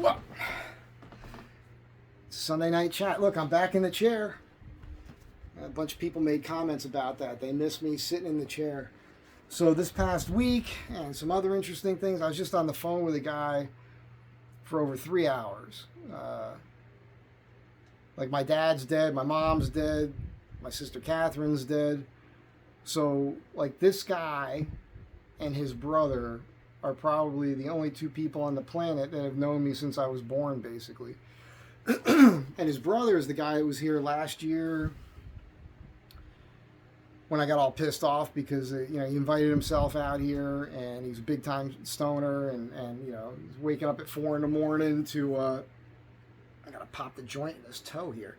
Whoa. Sunday night chat. Look, I'm back in the chair. A bunch of people made comments about that. They miss me sitting in the chair. So this past week and some other interesting things, I was just on the phone with a guy for over 3 hours. Like my dad's dead, my mom's dead, my sister Catherine's dead. So like this guy and his brother are probably the only two people on the planet that have known me since I was born, basically. And his brother is the guy who was here last year when I got all pissed off because he invited himself out here, and he's a big time stoner, and he's waking up at 4 a.m. to I gotta pop the joint in his toe here.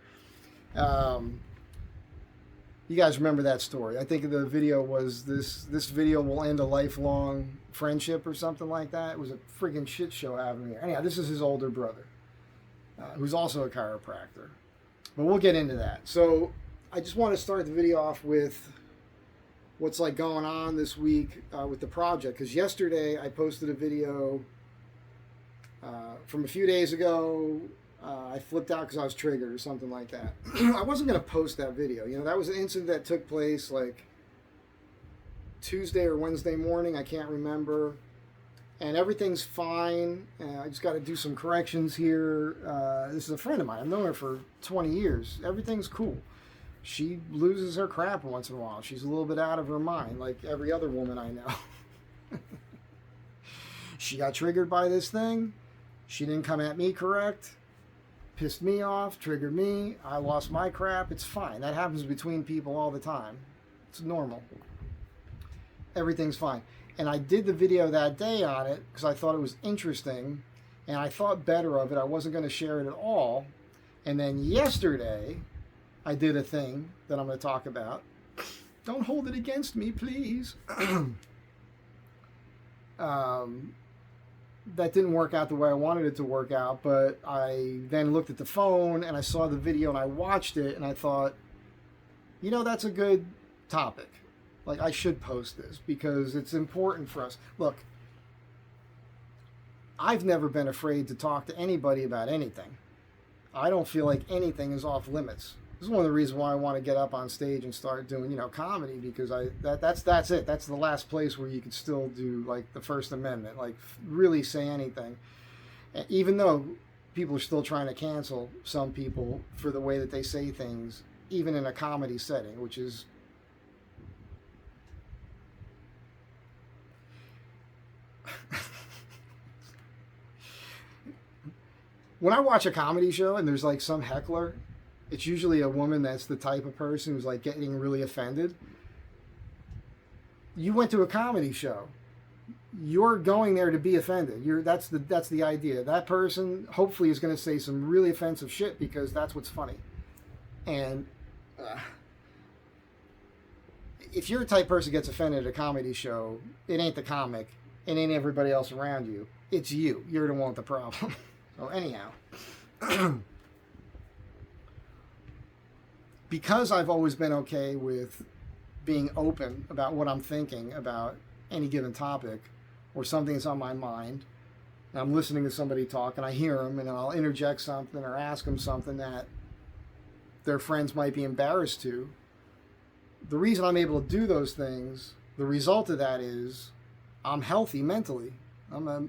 You guys remember that story? I think the video was this video will end a lifelong friendship or something like that. It was a friggin' shit show having me here. Anyhow, this is his older brother, who's also a chiropractor. But we'll get into that. So I just want to start the video off with what's like going on this week with the project. Because yesterday I posted a video from a few days ago. I flipped out because I was triggered or something like that. I wasn't going to post that video. That was an incident that took place like Tuesday or Wednesday morning. I can't remember. And everything's fine. I just got to do some corrections here. This is a friend of mine. I've known her for 20 years. Everything's cool. She loses her crap once in a while. She's a little bit out of her mind, like every other woman I know. She got triggered by this thing. She didn't come at me correct. Pissed me off, triggered me. I lost my crap. It's fine. That happens between people all the time. It's normal. Everything's fine. And I did the video that day on it because I thought it was interesting, and I thought better of it. I wasn't going to share it at all. And then yesterday, I did a thing that I'm going to talk about. Don't hold it against me, please. That didn't work out the way I wanted it to work out, but I then looked at the phone and I saw the video and I watched it and I thought, that's a good topic. Like, I should post this because it's important for us. Look, I've never been afraid to talk to anybody about anything. I don't feel like anything is off limits. This is one of the reasons why I want to get up on stage and start doing, comedy, because that's it. That's the last place where you could still do like the First Amendment, like really say anything. Even though people are still trying to cancel some people for the way that they say things, even in a comedy setting, which is when I watch a comedy show and there's like some heckler, it's usually a woman that's the type of person who's like getting really offended. You went to a comedy show. You're going there to be offended. That's the idea. That person hopefully is going to say some really offensive shit because that's what's funny. And if you're a type of person who gets offended at a comedy show, it ain't the comic. It ain't everybody else around you. It's you. You're the one with the problem. So anyhow. Because I've always been okay with being open about what I'm thinking about any given topic or something that's on my mind, and I'm listening to somebody talk and I hear them and I'll interject something or ask them something that their friends might be embarrassed to. The reason I'm able to do those things, the result of that is I'm healthy mentally. I'm a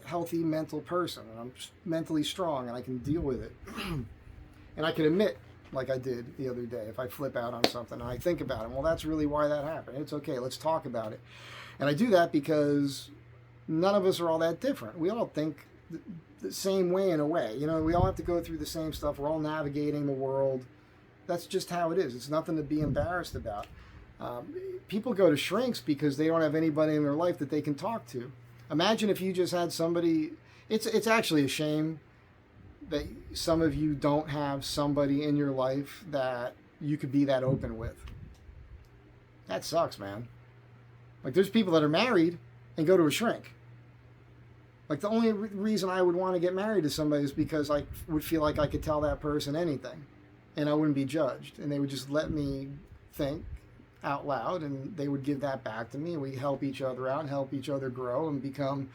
healthy mental person, and I'm mentally strong, and I can deal with it. And I can admit, like I did the other day, if I flip out on something and I think about it, well, that's really why that happened. It's okay, let's talk about it. And I do that because none of us are all that different. We all think the same way in a way. We all have to go through the same stuff. We're all navigating the world. That's just how it is. It's nothing to be embarrassed about. People go to shrinks because they don't have anybody in their life that they can talk to. Imagine if you just had somebody. It's actually a shame that some of you don't have somebody in your life that you could be that open with. That sucks, man. Like, there's people that are married and go to a shrink. Like, the only reason I would want to get married to somebody is because I would feel like I could tell that person anything and I wouldn't be judged, and they would just let me think out loud, and they would give that back to me. We help each other out and help each other grow and become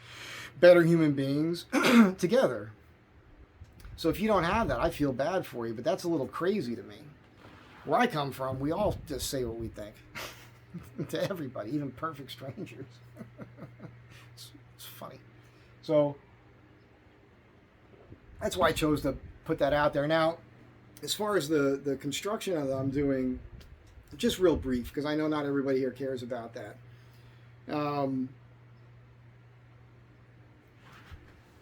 better human beings together. So if you don't have that, I feel bad for you, but that's a little crazy to me. Where I come from, we all just say what we think to everybody, even perfect strangers. It's funny. So that's why I chose to put that out there. Now, as far as the construction that I'm doing, just real brief, because I know not everybody here cares about that.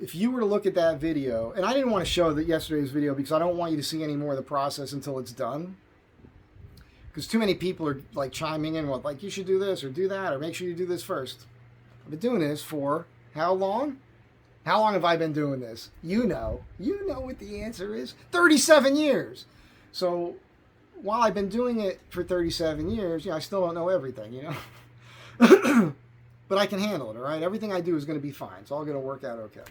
If you were to look at that video, and I didn't want to show yesterday's video because I don't want you to see any more of the process until it's done. Because too many people are like chiming in with like, you should do this or do that, or make sure you do this first. I've been doing this for how long? How long have I been doing this? You know what the answer is. 37 years. So while I've been doing it for 37 years, I still don't know everything, But I can handle it, all right? Everything I do is going to be fine. It's all going to work out okay.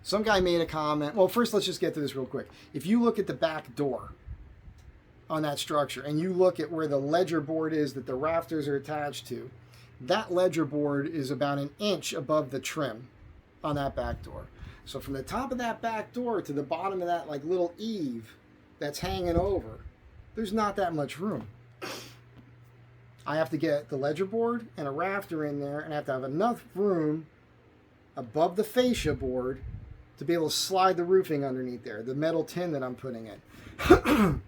Some guy made a comment. Well, first, let's just get to this real quick. If you look at the back door on that structure and you look at where the ledger board is that the rafters are attached to, that ledger board is about an inch above the trim on that back door. So from the top of that back door to the bottom of that like little eave that's hanging over, there's not that much room. I have to get the ledger board and a rafter in there, and I have to have enough room above the fascia board to be able to slide the roofing underneath there, the metal tin that I'm putting in.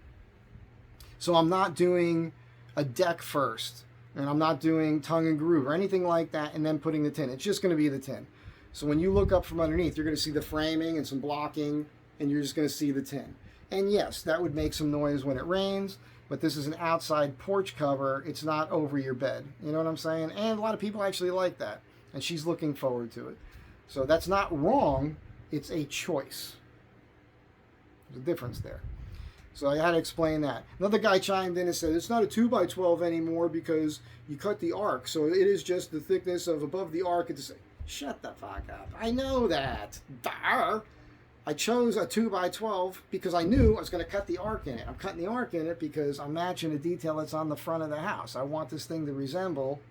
So I'm not doing a deck first, and I'm not doing tongue and groove or anything like that and then putting the tin. It's just going to be the tin. So when you look up from underneath, you're going to see the framing and some blocking, and you're just going to see the tin. And yes, that would make some noise when it rains, but this is an outside porch cover. It's not over your bed. You know what I'm saying? And a lot of people actually like that, and she's looking forward to it. So that's not wrong. It's a choice. There's a difference there. So I had to explain that. Another guy chimed in and said, it's not a 2x12 anymore because you cut the arc. So it is just the thickness of above the arc. Shut the fuck up. I know that. Duh. I chose a 2x12 because I knew I was going to cut the arc in it. I'm cutting the arc in it because I'm matching the detail that's on the front of the house. I want this thing to resemble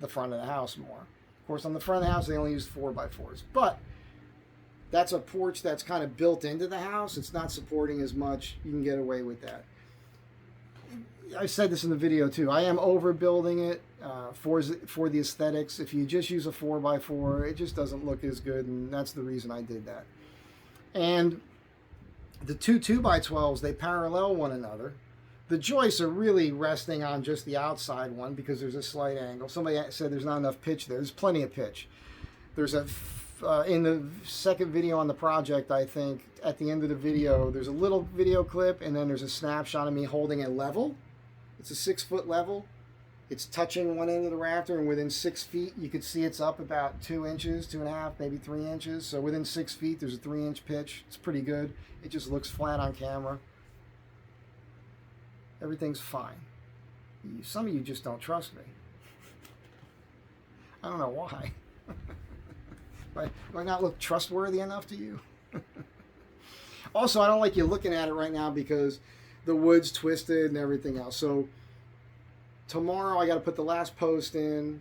the front of the house more. Of course, on the front of the house, they only use 4x4s. But that's a porch that's kind of built into the house. It's not supporting as much. You can get away with that. I said this in the video too. I am overbuilding it for the aesthetics. If you just use a 4x4, it just doesn't look as good, and that's the reason I did that. And the two 2x12s, they parallel one another. The joists are really resting on just the outside one because there's a slight angle. Somebody said there's not enough pitch there. There's plenty of pitch. There's in the second video on the project, I think, at the end of the video, there's a little video clip, and then there's a snapshot of me holding a level. It's a 6-foot level. It's touching one end of the rafter, and within 6 feet, you could see it's up about 2 inches, 2.5, maybe 3 inches. So within 6 feet, there's a 3-inch pitch. It's pretty good. It just looks flat on camera. Everything's fine. Some of you just don't trust me. I don't know why. Do I not look trustworthy enough to you? Also, I don't like you looking at it right now because the wood's twisted and everything else. So tomorrow I got to put the last post in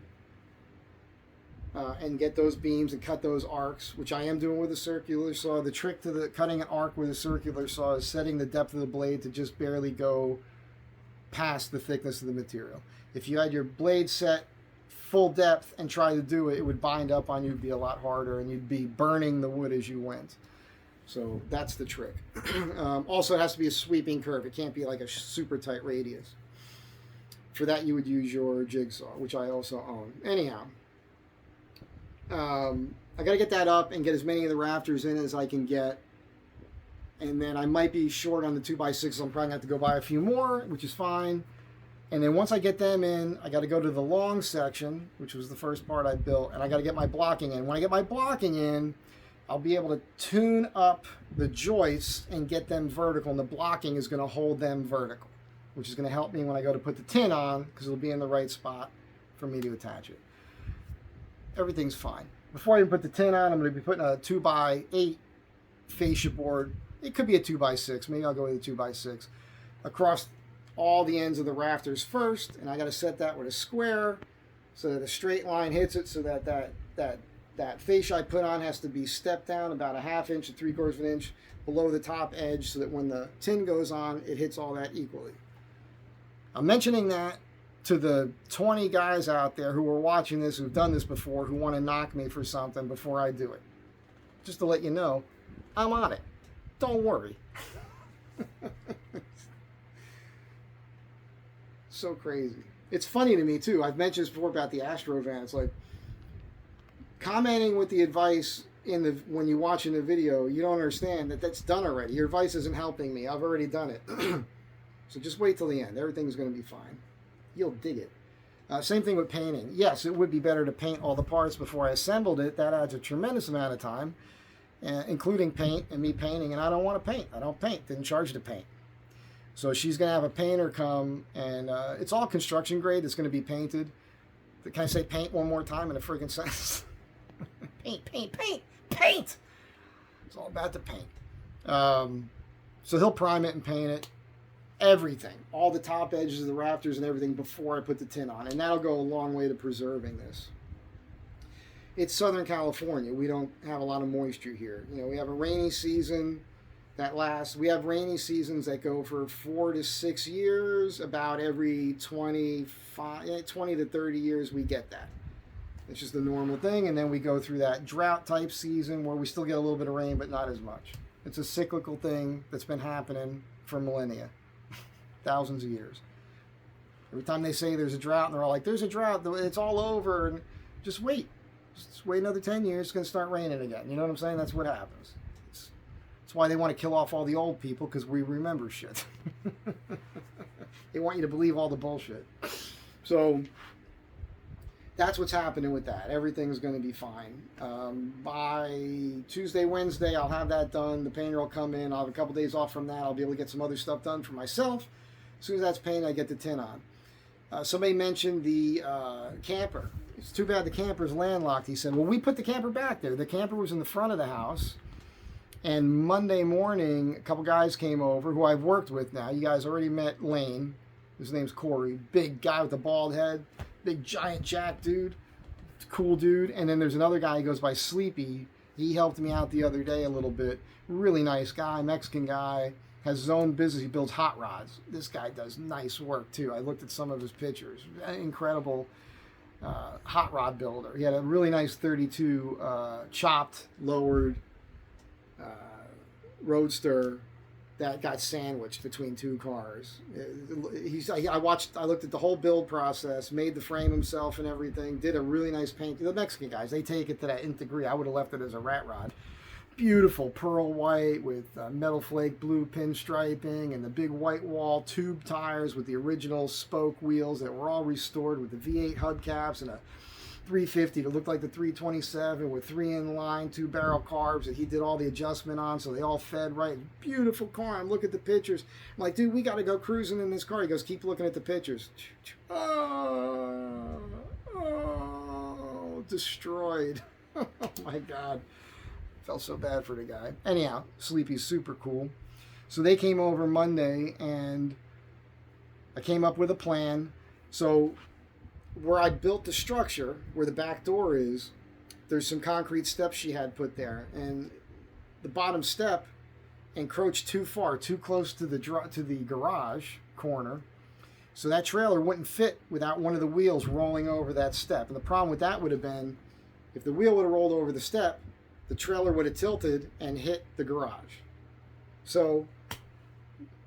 and get those beams and cut those arcs, which I am doing with a circular saw. The trick to the cutting an arc with a circular saw is setting the depth of the blade to just barely go past the thickness of the material. If you had your blade set full depth and try to do it, it would bind up on you, it'd be a lot harder, and you'd be burning the wood as you went. So that's the trick. Also, it has to be a sweeping curve. It can't be like a super tight radius. For that, you would use your jigsaw, which I also own. Anyhow, I got to get that up and get as many of the rafters in as I can get. And then I might be short on the 2x6, so I'm probably going to have to go buy a few more, which is fine. And then once I get them in, I got to go to the long section, which was the first part I built, and I got to get my blocking in. When I get my blocking in, I'll be able to tune up the joists and get them vertical, and the blocking is going to hold them vertical, which is going to help me when I go to put the tin on, because it'll be in the right spot for me to attach it. Everything's fine. Before I even put the tin on, I'm going to be putting a 2x8 fascia board. It could be a 2x6. Maybe I'll go with a 2x6 across all the ends of the rafters first, and I got to set that with a square so that a straight line hits it, so that fascia I put on has to be stepped down about a ½ inch to 3/4 of an inch below the top edge, so that when the tin goes on, it hits all that equally. I'm mentioning that to the 20 guys out there who are watching this, who've done this before, who want to knock me for something before I do it. Just to let you know, I'm on it. Don't worry. So crazy. It's funny to me too. I've mentioned this before about the Astro van. It's like commenting with the advice when you're watching the video, you don't understand that that's done already. Your advice isn't helping me. I've already done it. So just wait till the end. Everything's going to be fine. You'll dig it. Same thing with painting. Yes, it would be better to paint all the parts before I assembled it. That adds a tremendous amount of time, including paint and me painting. And I don't want to paint. I don't paint. Didn't charge to paint. So she's going to have a painter come, and it's all construction grade. It's going to be painted. Can I say paint one more time in a freaking sentence? Paint, paint, paint, paint! It's all about the paint. So he'll prime it and paint it. Everything. All the top edges of the rafters and everything before I put the tin on. And that'll go a long way to preserving this. It's Southern California. We don't have a lot of moisture here. You know, we have a rainy season that lasts. We have rainy seasons that go for 4 to 6 years. About every 20 to 30 years we get that. It's just the normal thing. And then we go through that drought type season where we still get a little bit of rain, but not as much. It's a cyclical thing that's been happening for millennia. Thousands of years. Every time they say there's a drought, and they're all like, there's a drought, it's all over, and just wait. Just wait another 10 years, it's going to start raining again. You know what I'm saying? That's what happens. That's why they want to kill off all the old people, because we remember shit. They want you to believe all the bullshit. So that's what's happening with that. Everything's going to be fine. By Tuesday, Wednesday, I'll have that done. The painter will come in. I'll have a couple days off from that. I'll be able to get some other stuff done for myself. As soon as that's painted, I get the tin on. Somebody mentioned the camper. It's too bad the camper's landlocked. He said, well, we put the camper back there. The camper was in the front of the house. And Monday morning, a couple guys came over who I've worked with now. You guys already met Lane. His name's Corey. Big guy with a bald head. Big giant jack dude. Cool dude. And then there's another guy who goes by Sleepy. He helped me out the other day a little bit. Really nice guy. Mexican guy. Has his own business. He builds hot rods. This guy does nice work too. I looked at some of his pictures. Incredible hot rod builder. He had a really nice 32 chopped, lowered Roadster that got sandwiched between two cars. I looked at the whole build process, made the frame himself and everything, did a really nice paint. The Mexican guys, they take it to that nth degree. I would have left it as a rat rod. Beautiful pearl white with metal flake blue pinstriping and the big white wall tube tires with the original spoke wheels that were all restored with the V8 hubcaps and a 350 that looked like the 327 with 3 inline 2-barrel carbs that he did all the adjustment on so they all fed right. Beautiful car. I'm looking at the pictures. I'm like, dude, we got to go cruising in this car. He goes, keep looking at the pictures. Oh, destroyed. Oh my God. Felt so bad for the guy. Anyhow, Sleepy's super cool. So they came over Monday and I came up with a plan. So where I built the structure, where the back door is, there's some concrete steps she had put there. And the bottom step encroached too far, too close to the garage corner. So that trailer wouldn't fit without one of the wheels rolling over that step. And the problem with that would have been, if the wheel would have rolled over the step, the trailer would have tilted and hit the garage. So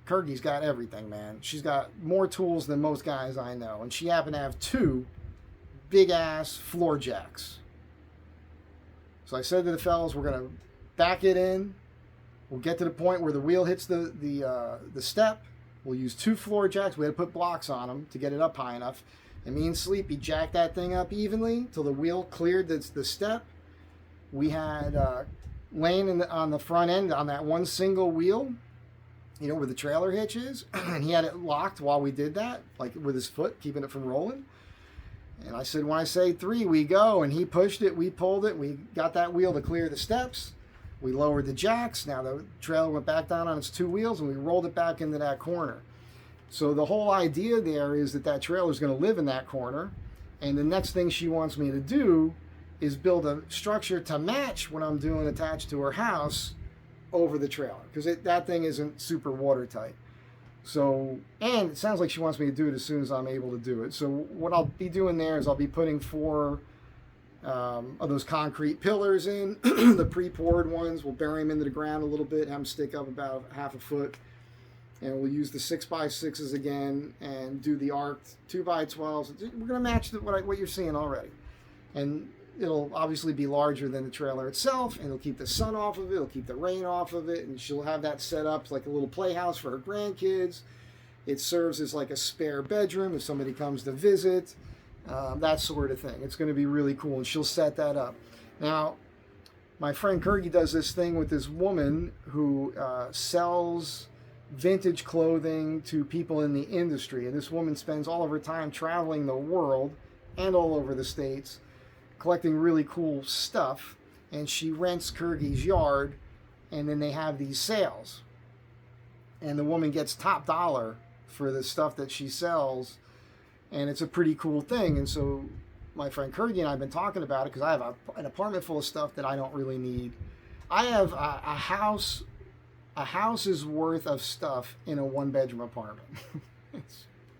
Kirby's got everything, man. She's got more tools than most guys I know. And she happened to have 2 big-ass floor jacks. So I said to the fellas, we're going to back it in. We'll get to the point where the wheel hits the step. We'll use 2 floor jacks. We had to put blocks on them to get it up high enough. And me and Sleepy jacked that thing up evenly till the wheel cleared the step. We had Lane on the front end on that one single wheel, you know, where the trailer hitch is. And he had it locked while we did that, like with his foot, keeping it from rolling. And I said, when I say 3, we go. And he pushed it, we pulled it, we got that wheel to clear the steps. We lowered the jacks. Now the trailer went back down on its 2 wheels and we rolled it back into that corner. So the whole idea there is that that trailer is going to live in that corner. And the next thing she wants me to do is build a structure to match what I'm doing attached to her house over the trailer, because that thing isn't super watertight. So, and it sounds like she wants me to do it as soon as I'm able to do it. So what I'll be doing there is I'll be putting 4 of those concrete pillars in, the pre-poured ones. We'll bury them into the ground a little bit, have them stick up about half a foot. And we'll use the 6x6s again and do the arced 2x12s. We're going to match what you're seeing already. And it'll obviously be larger than the trailer itself, and it'll keep the sun off of it, it'll keep the rain off of it, and she'll have that set up like a little playhouse for her grandkids. It serves as like a spare bedroom if somebody comes to visit, that sort of thing. It's going to be really cool, and she'll set that up. Now, my friend Kirky does this thing with this woman who sells vintage clothing to people in the industry, and this woman spends all of her time traveling the world and all over the States collecting really cool stuff, and she rents Kirky's yard, and then they have these sales, and the woman gets top dollar for the stuff that she sells, and it's a pretty cool thing. And so my friend Kirky and I have been talking about it, because I have an apartment full of stuff that I don't really need. I have a house's worth of stuff in a 1-bedroom apartment.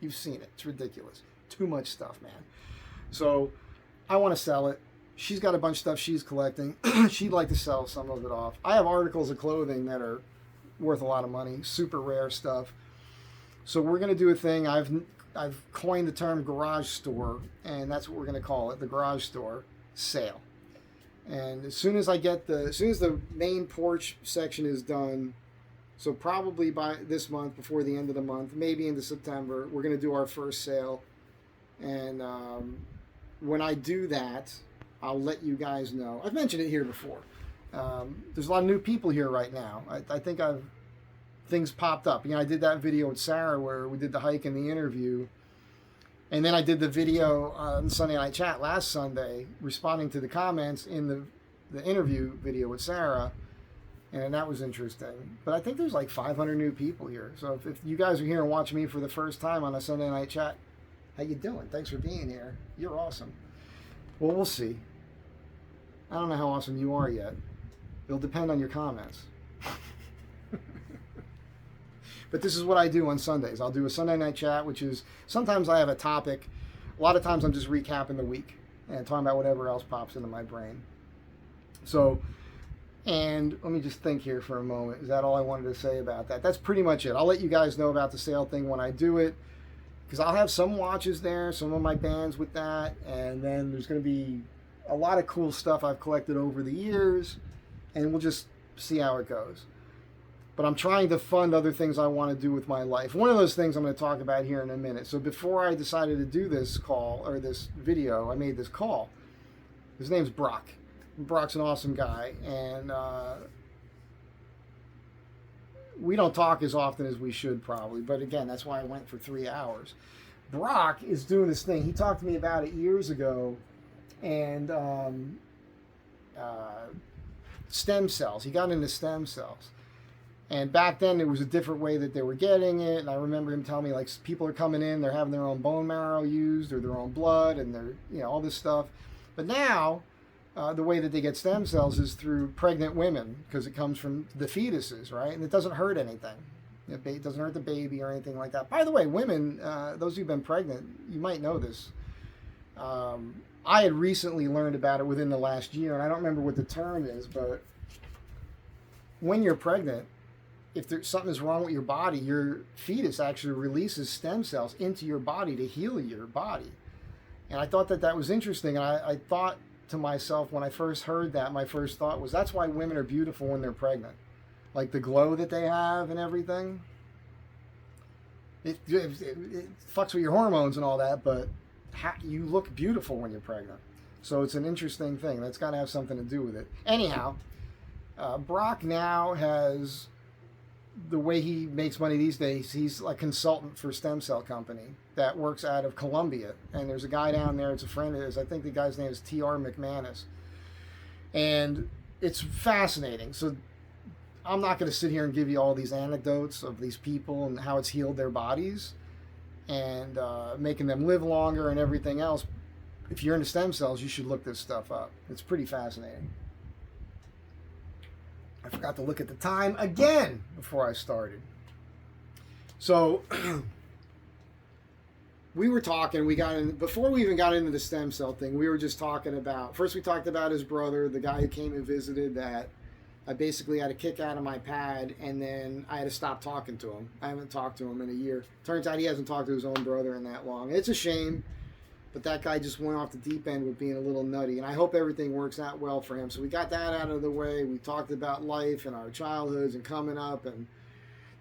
You've seen it. It's ridiculous. Too much stuff, man. So I want to sell it. She's got a bunch of stuff she's collecting. She'd like to sell some of it off. I have articles of clothing that are worth a lot of money, super rare stuff. So we're going to do a thing. I've coined the term garage store, and that's what we're going to call it, the garage store sale. And as soon as the main porch section is done, so probably by this month, before the end of the month, maybe into September, we're going to do our first sale. And when I do that, I'll let you guys know. I've mentioned it here before. There's a lot of new people here right now. I think things popped up. You know, I did that video with Sarah where we did the hike and the interview. And then I did the video on Sunday Night Chat last Sunday, responding to the comments in the interview video with Sarah. And that was interesting. But I think there's like 500 new people here. So if you guys are here and watching me for the first time on a Sunday Night Chat, how you doing? Thanks for being here. You're awesome. Well, we'll see. I don't know how awesome you are yet. It'll depend on your comments. But this is what I do on Sundays. I'll do a Sunday Night Chat, which is, sometimes I have a topic. A lot of times I'm just recapping the week and talking about whatever else pops into my brain. So, and let me just think here for a moment. Is that all I wanted to say about that? That's pretty much it. I'll let you guys know about the sale thing when I do it, because I'll have some watches there, some of my bands with that, and then there's going to be a lot of cool stuff I've collected over the years, and we'll just see how it goes. But I'm trying to fund other things I want to do with my life. One of those things I'm going to talk about here in a minute. So before I decided to do this call, or this video, I made this call. His name's Brock. Brock's an awesome guy, and we don't talk as often as we should probably, but again, that's why I went for 3 hours. Brock is doing this thing. He talked to me about it years ago, and stem cells. He got into stem cells. And back then, it was a different way that they were getting it. And I remember him telling me, like, people are coming in, they're having their own bone marrow used or their own blood and they're, you know, all this stuff. But now, the way that they get stem cells is through pregnant women, because it comes from the fetuses, right? And it doesn't hurt anything. It doesn't hurt the baby or anything like that. By the way, women, those who've been pregnant, you might know this. I had recently learned about it within the last year, and I don't remember what the term is, but when you're pregnant, if there's something is wrong with your body, your fetus actually releases stem cells into your body to heal your body. And I thought that was interesting. And I thought to myself, when I first heard that, my first thought was, that's why women are beautiful when they're pregnant. Like the glow that they have and everything. It fucks with your hormones and all that, but you look beautiful when you're pregnant. So it's an interesting thing. That's got to have something to do with it. Anyhow, Brock now has, the way he makes money these days, he's a consultant for a stem cell company that works out of Columbia. And there's a guy down there, it's a friend of his, I think the guy's name is T.R. McManus. And it's fascinating. So I'm not going to sit here and give you all these anecdotes of these people and how it's healed their bodies. and making them live longer and everything else. If you're into stem cells, you should look this stuff up. It's pretty fascinating. I forgot to look at the time again before I started. So we were talking, before we even got into the stem cell thing, we were just talking about, first we talked about his brother, the guy who came and visited, that I basically had to kick out of my pad, and then I had to stop talking to him. I haven't talked to him in a year. Turns out he hasn't talked to his own brother in that long. It's a shame, but that guy just went off the deep end with being a little nutty, and I hope everything works out well for him. So we got that out of the way. We talked about life and our childhoods and coming up and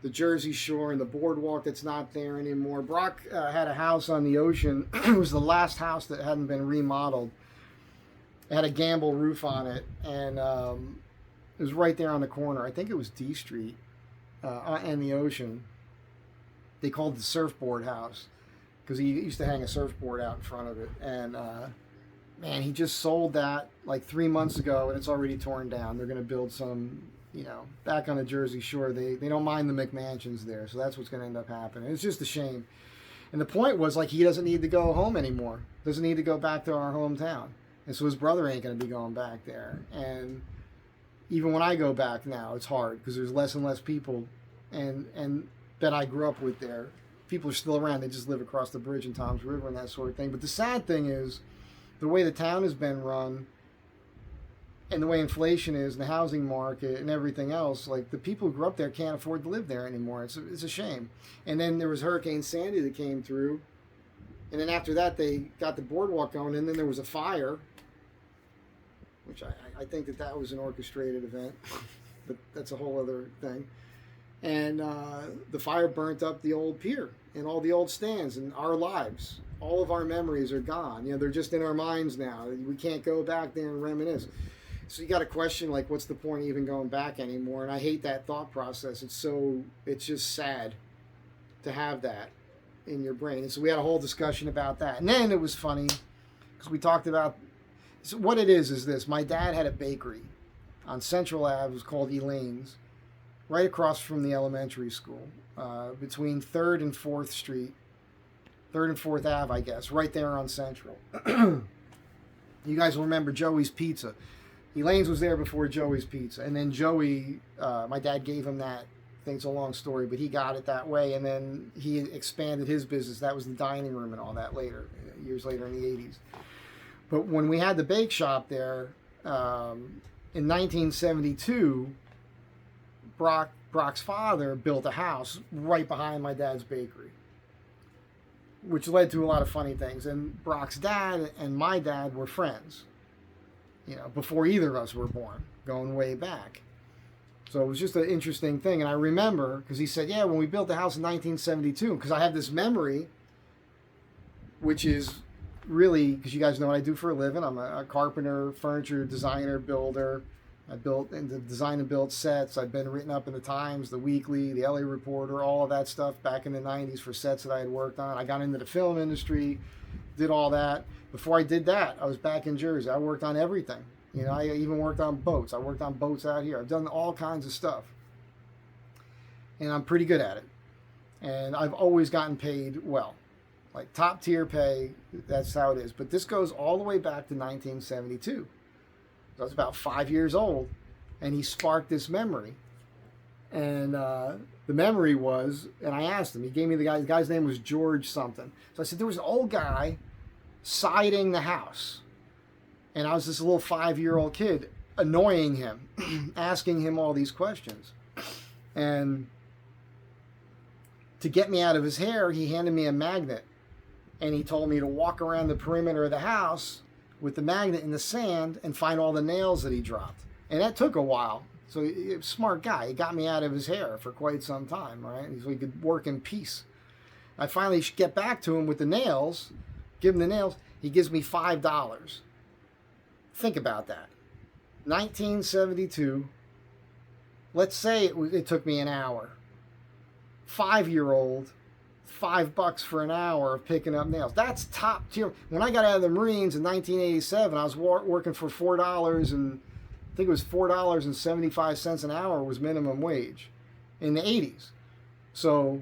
the Jersey Shore and the boardwalk that's not there anymore. Brock had a house on the ocean. It was the last house that hadn't been remodeled. It had a gamble roof on it, and it was right there on the corner. I think it was D Street and the ocean. They called it the surfboard house because he used to hang a surfboard out in front of it. And man, he just sold that like 3 months ago, and it's already torn down. They're going to build some, back on the Jersey Shore. They don't mind the McMansions there, so that's what's going to end up happening. It's just a shame. And the point was, like, he doesn't need to go home anymore. Doesn't need to go back to our hometown. And so his brother ain't going to be going back there. And even when I go back now, it's hard because there's less and less people and that I grew up with there. People are still around. They just live across the bridge in Tom's River and that sort of thing. But the sad thing is the way the town has been run and the way inflation is and the housing market and everything else, like, the people who grew up there can't afford to live there anymore. It's a shame. And then there was Hurricane Sandy that came through. And then after that, they got the boardwalk going. And then there was a fire, which I think that was an orchestrated event. But that's a whole other thing. And the fire burnt up the old pier and all the old stands and our lives. All of our memories are gone. They're just in our minds now. We can't go back there and reminisce. So you got to question, like, what's the point of even going back anymore? And I hate that thought process. It's just sad to have that in your brain. And so we had a whole discussion about that. And then it was funny because we talked about, so what it is this. My dad had a bakery on Central Ave. It was called Elaine's, right across from the elementary school, between 3rd and 4th Street, 3rd and 4th Ave, I guess, right there on Central. You guys will remember Joey's Pizza. Elaine's was there before Joey's Pizza. And then Joey, my dad gave him that. I think it's a long story, but he got it that way. And then he expanded his business. That was the dining room and all that later, years later in the 80s. But when we had the bake shop there, in 1972, Brock's father built a house right behind my dad's bakery, which led to a lot of funny things. And Brock's dad and my dad were friends, before either of us were born, going way back. So it was just an interesting thing. And I remember, because he said, yeah, when we built the house in 1972, because I have this memory, which is really, because you guys know what I do for a living. I'm a carpenter, furniture designer, builder. I built and design and build sets. I've been written up in the Times, the Weekly, the LA Reporter, all of that stuff back in the 90s for sets that I had worked on. I got into the film industry, did all that. Before I did that, I was back in Jersey. I worked on everything. I even worked on boats. I worked on boats out here. I've done all kinds of stuff. And I'm pretty good at it. And I've always gotten paid well. Like top tier pay, that's how it is. But this goes all the way back to 1972. I was about 5 years old, and he sparked this memory. And the memory was, and I asked him, he gave me the guy's name was George something. So I said, there was an old guy siding the house. And I was this little 5-year-old kid annoying him, asking him all these questions. And to get me out of his hair, he handed me a magnet. And he told me to walk around the perimeter of the house with the magnet in the sand and find all the nails that he dropped. And that took a while. So he was a smart guy. He got me out of his hair for quite some time, right? So he could work in peace. I finally get back to him with the nails, give him the nails. He gives me $5. Think about that. 1972. Let's say it took me an hour. 5-year-old, $5 for an hour of picking up nails. That's top tier. When I got out of the Marines in 1987, I was working for $4 and I think it was $4.75 an hour was minimum wage in the 80s. So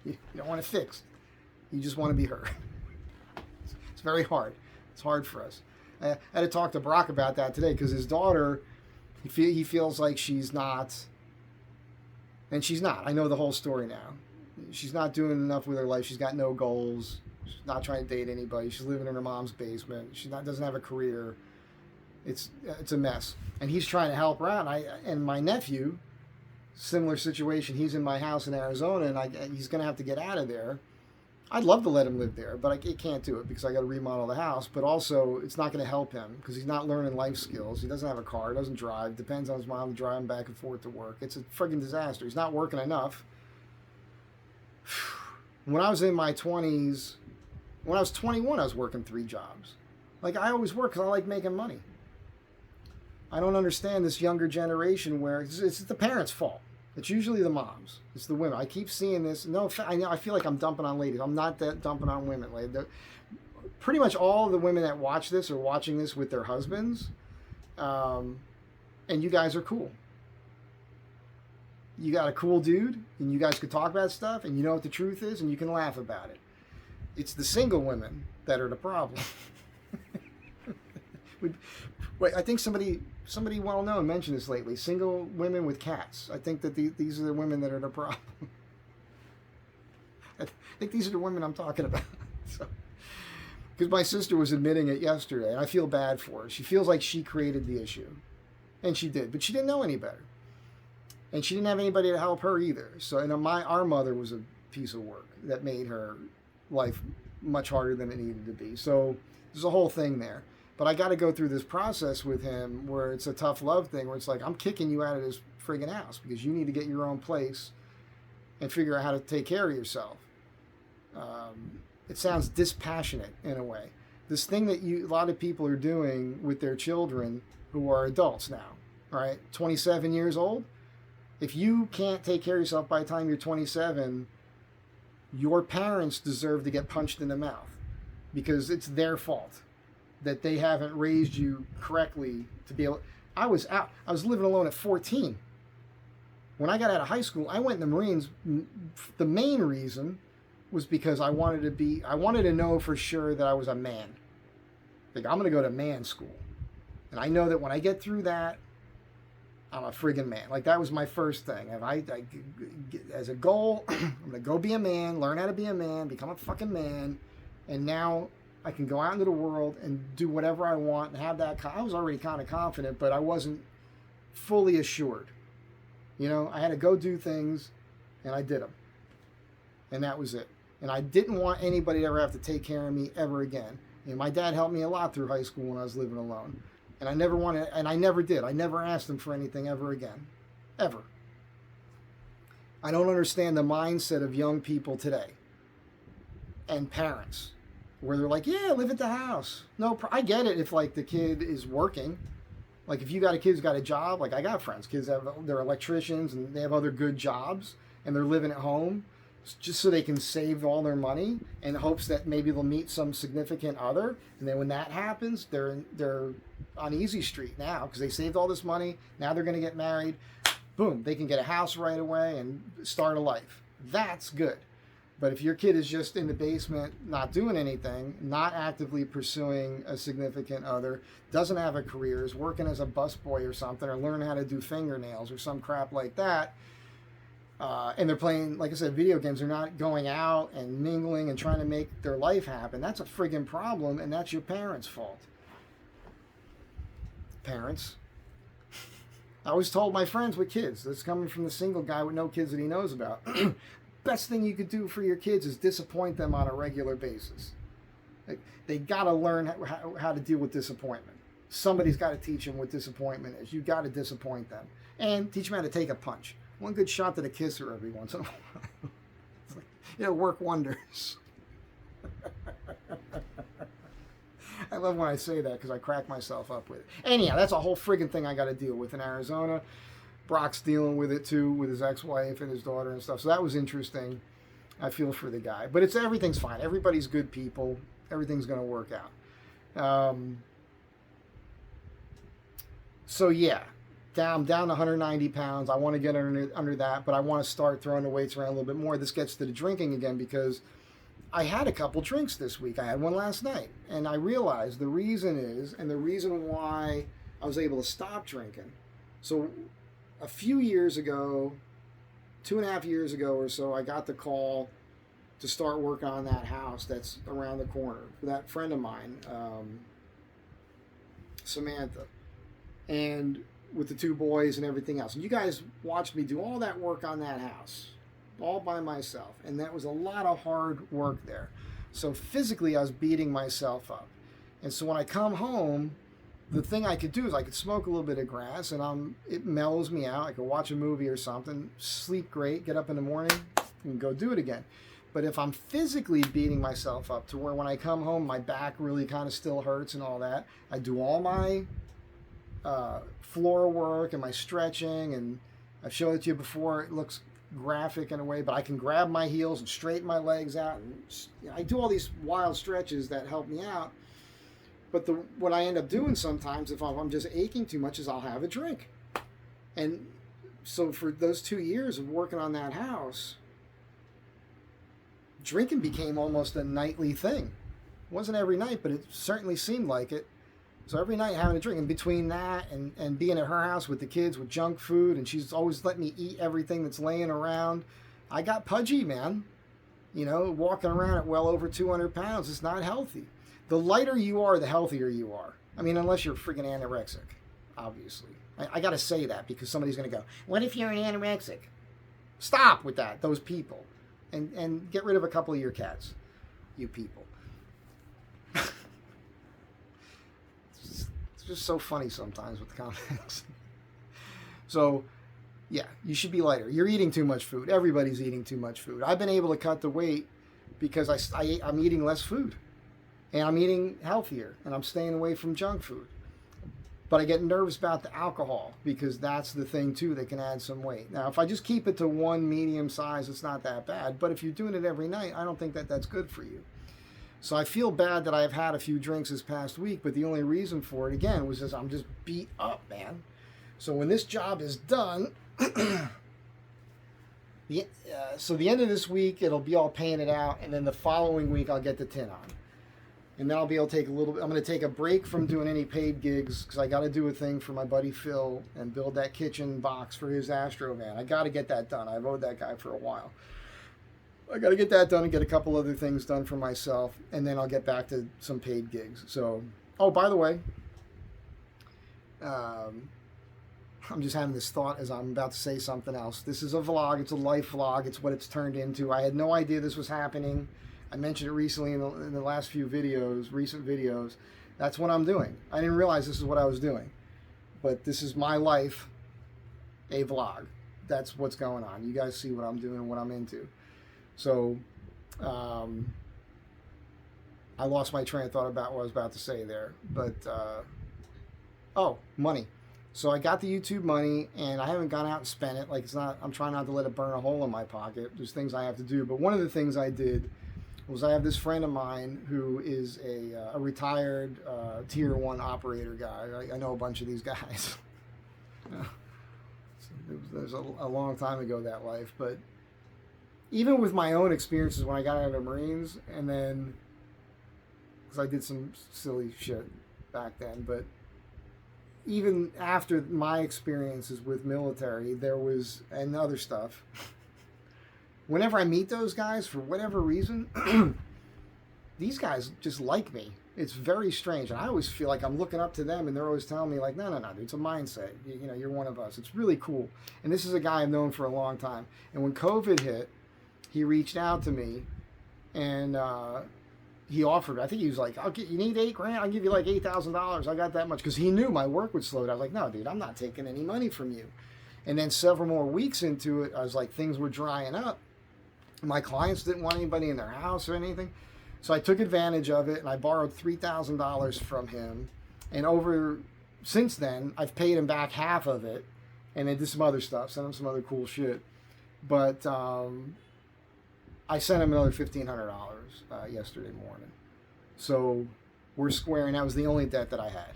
You don't want it fixed. You just want to be her. It's very hard. It's hard for us. I had to talk to Brock about that today because his daughter, he feels like she's not, and she's not. I know the whole story now. She's not doing enough with her life. She's got no goals. She's not trying to date anybody. She's living in her mom's basement. She doesn't have a career. It's a mess. And he's trying to help her out. And my nephew, similar situation. He's in my house in Arizona, and he's going to have to get out of there. I'd love to let him live there, but I can't do it because I got to remodel the house. But also, it's not going to help him because he's not learning life skills. He doesn't have a car, doesn't drive, depends on his mom to drive him back and forth to work. It's a friggin' disaster. He's not working enough. When I was in my 20s, when I was 21, I was working 3 jobs. Like, I always work because I like making money. I don't understand this younger generation where it's the parents' fault. It's usually the moms. It's the women. I keep seeing this. No, I know. I feel like I'm dumping on ladies. I'm not that dumping on women. Like, pretty much all the women that watch this are watching this with their husbands, and you guys are cool. You got a cool dude, and you guys could talk about stuff, and you know what the truth is, and you can laugh about it. It's the single women that are the problem. Wait, I think somebody well-known mentioned this lately. Single women with cats. I think that these are the women that are the problem. I think these are the women I'm talking about. So, because my sister was admitting it yesterday, and I feel bad for her. She feels like she created the issue. And she did, but she didn't know any better. And she didn't have anybody to help her either. So, our mother was a piece of work that made her life much harder than it needed to be. So there's a whole thing there. But I got to go through this process with him where it's a tough love thing, where it's like, I'm kicking you out of this friggin' house because you need to get your own place and figure out how to take care of yourself. It sounds dispassionate in a way. This thing that a lot of people are doing with their children who are adults now, right? 27 years old. If you can't take care of yourself by the time you're 27, your parents deserve to get punched in the mouth because it's their fault that they haven't raised you correctly to be able. I was living alone at 14. When I got out of high school, I went in the Marines. The main reason was because I wanted to know for sure that I was a man. Like, I'm going to go to man school. And I know that when I get through that, I'm a friggin' man. Like, that was my first thing. If I as a goal, I'm going to go be a man, learn how to be a man, become a fucking man. And now I can go out into the world and do whatever I want and have that. I was already kind of confident, but I wasn't fully assured. You know, I had to go do things, and I did them. And that was it. And I didn't want anybody to ever have to take care of me ever again. And my dad helped me a lot through high school when I was living alone. And I never did. I never asked him for anything ever again. Ever. I don't understand the mindset of young people today and parents, where they're like, yeah, live at the house. No, I get it if, like, the kid is working. Like, if you got a kid who's got a job, like, I got friends, they're electricians and they have other good jobs and they're living at home just so they can save all their money in hopes that maybe they'll meet some significant other. And then when that happens, they're on easy street now because they saved all this money. Now they're going to get married. Boom, they can get a house right away and start a life. That's good. But if your kid is just in the basement, not doing anything, not actively pursuing a significant other, doesn't have a career, is working as a busboy or something, or learning how to do fingernails or some crap like that, and they're playing, like I said, video games, they're not going out and mingling and trying to make their life happen, that's a friggin' problem, and that's your parents' fault. Parents. I always told my friends with kids, that's coming from the single guy with no kids that he knows about, best thing you could do for your kids is disappoint them on a regular basis. Like, they got to learn how to deal with disappointment. Somebody's got to teach them what disappointment is. You got to disappoint them and teach them how to take a punch. One good shot to the kisser every once in a while. It's like, it'll work wonders. I love when I say that because I crack myself up with it. Anyhow, that's a whole friggin' thing I got to deal with in Arizona. Brock's dealing with it too, with his ex-wife and his daughter and stuff. So that was interesting. I feel for the guy, but everything's fine. Everybody's good people. Everything's going to work out. So yeah, I'm down to 190 pounds. I want to get under that, but I want to start throwing the weights around a little bit more. This gets to the drinking again because I had a couple drinks this week. I had one last night, and I realized the reason is, and the reason why I was able to stop drinking. So a few years ago, 2.5 years ago or so, I got the call to start working on that house that's around the corner for that friend of mine, Samantha, and with the 2 boys and everything else. And you guys watched me do all that work on that house all by myself, and that was a lot of hard work there. So physically I was beating myself up, and so when I come home, the thing I could do is I could smoke a little bit of grass, and it mellows me out. I could watch a movie or something, sleep great, get up in the morning and go do it again. But if I'm physically beating myself up to where when I come home my back really kind of still hurts and all that, I do all my floor work and my stretching, and I've showed it to you before. It looks graphic in a way, but I can grab my heels and straighten my legs out, and I do all these wild stretches that help me out. But what I end up doing sometimes, if I'm just aching too much, is I'll have a drink. And so for those 2 years of working on that house, drinking became almost a nightly thing. It wasn't every night, but it certainly seemed like it. So every night having a drink, and between that and being at her house with the kids with junk food, and she's always letting me eat everything that's laying around, I got pudgy, man. You know, walking around at well over 200 pounds, it's not healthy. The lighter you are, the healthier you are. I mean, unless you're freaking anorexic, obviously. I got to say that because somebody's going to go, what if you're an anorexic? Stop with that, those people. And get rid of a couple of your cats, you people. It's just so funny sometimes with the comments. So, yeah, you should be lighter. You're eating too much food. Everybody's eating too much food. I've been able to cut the weight because I'm eating less food. And I'm eating healthier. And I'm staying away from junk food. But I get nervous about the alcohol because that's the thing, too, that can add some weight. Now, if I just keep it to one medium size, it's not that bad. But if you're doing it every night, I don't think that that's good for you. So I feel bad that I've had a few drinks this past week, but the only reason for it, again, was just I'm just beat up, man. So when this job is done, so the end of this week, it'll be all painted out, and then the following week, I'll get the tin on. And then I'll be able to take a little bit. I'm going to take a break from doing any paid gigs because I got to do a thing for my buddy Phil and build that kitchen box for his Astro van. I got to get that done. I've owed that guy for a while. I got to get that done and get a couple other things done for myself, and then I'll get back to some paid gigs. So, oh, by the way, I'm just having this thought as I'm about to say something else. This is a vlog. It's a life vlog. It's what it's turned into. I had no idea this was happening. I mentioned it recently in the last few videos, recent videos. That's what I'm doing. I didn't realize this is what I was doing. But this is my life, a vlog. That's what's going on. You guys see what I'm doing and what I'm into. So, I lost my train of thought about what I was about to say there. But, money. So I got the YouTube money, and I haven't gone out and spent it. Like, it's not, I'm trying not to let it burn a hole in my pocket. There's things I have to do. But one of the things I did was I have this friend of mine who is a retired Tier 1 operator guy. I know a bunch of these guys. It was a long time ago, that life. But even with my own experiences when I got out of the Marines, and then, because I did some silly shit back then, but even after my experiences with military, there was, and other stuff, whenever I meet those guys, for whatever reason, these guys just like me. It's very strange. And I always feel like I'm looking up to them, and they're always telling me, like, no, dude, it's a mindset. You know, you're one of us. It's really cool. And this is a guy I've known for a long time. And when COVID hit, he reached out to me, and he offered, I think he was like, you need $8,000? I'll give you like $8,000. I got that much. Because he knew my work would slow down. I was like, no, dude, I'm not taking any money from you. And then several more weeks into it, I was like, things were drying up. My clients didn't want anybody in their house or anything. So I took advantage of it, and I borrowed $3,000 from him. And since then, I've paid him back half of it, and then did some other stuff, sent him some other cool shit. But I sent him another $1,500 yesterday morning. So we're squaring. That was the only debt that I had.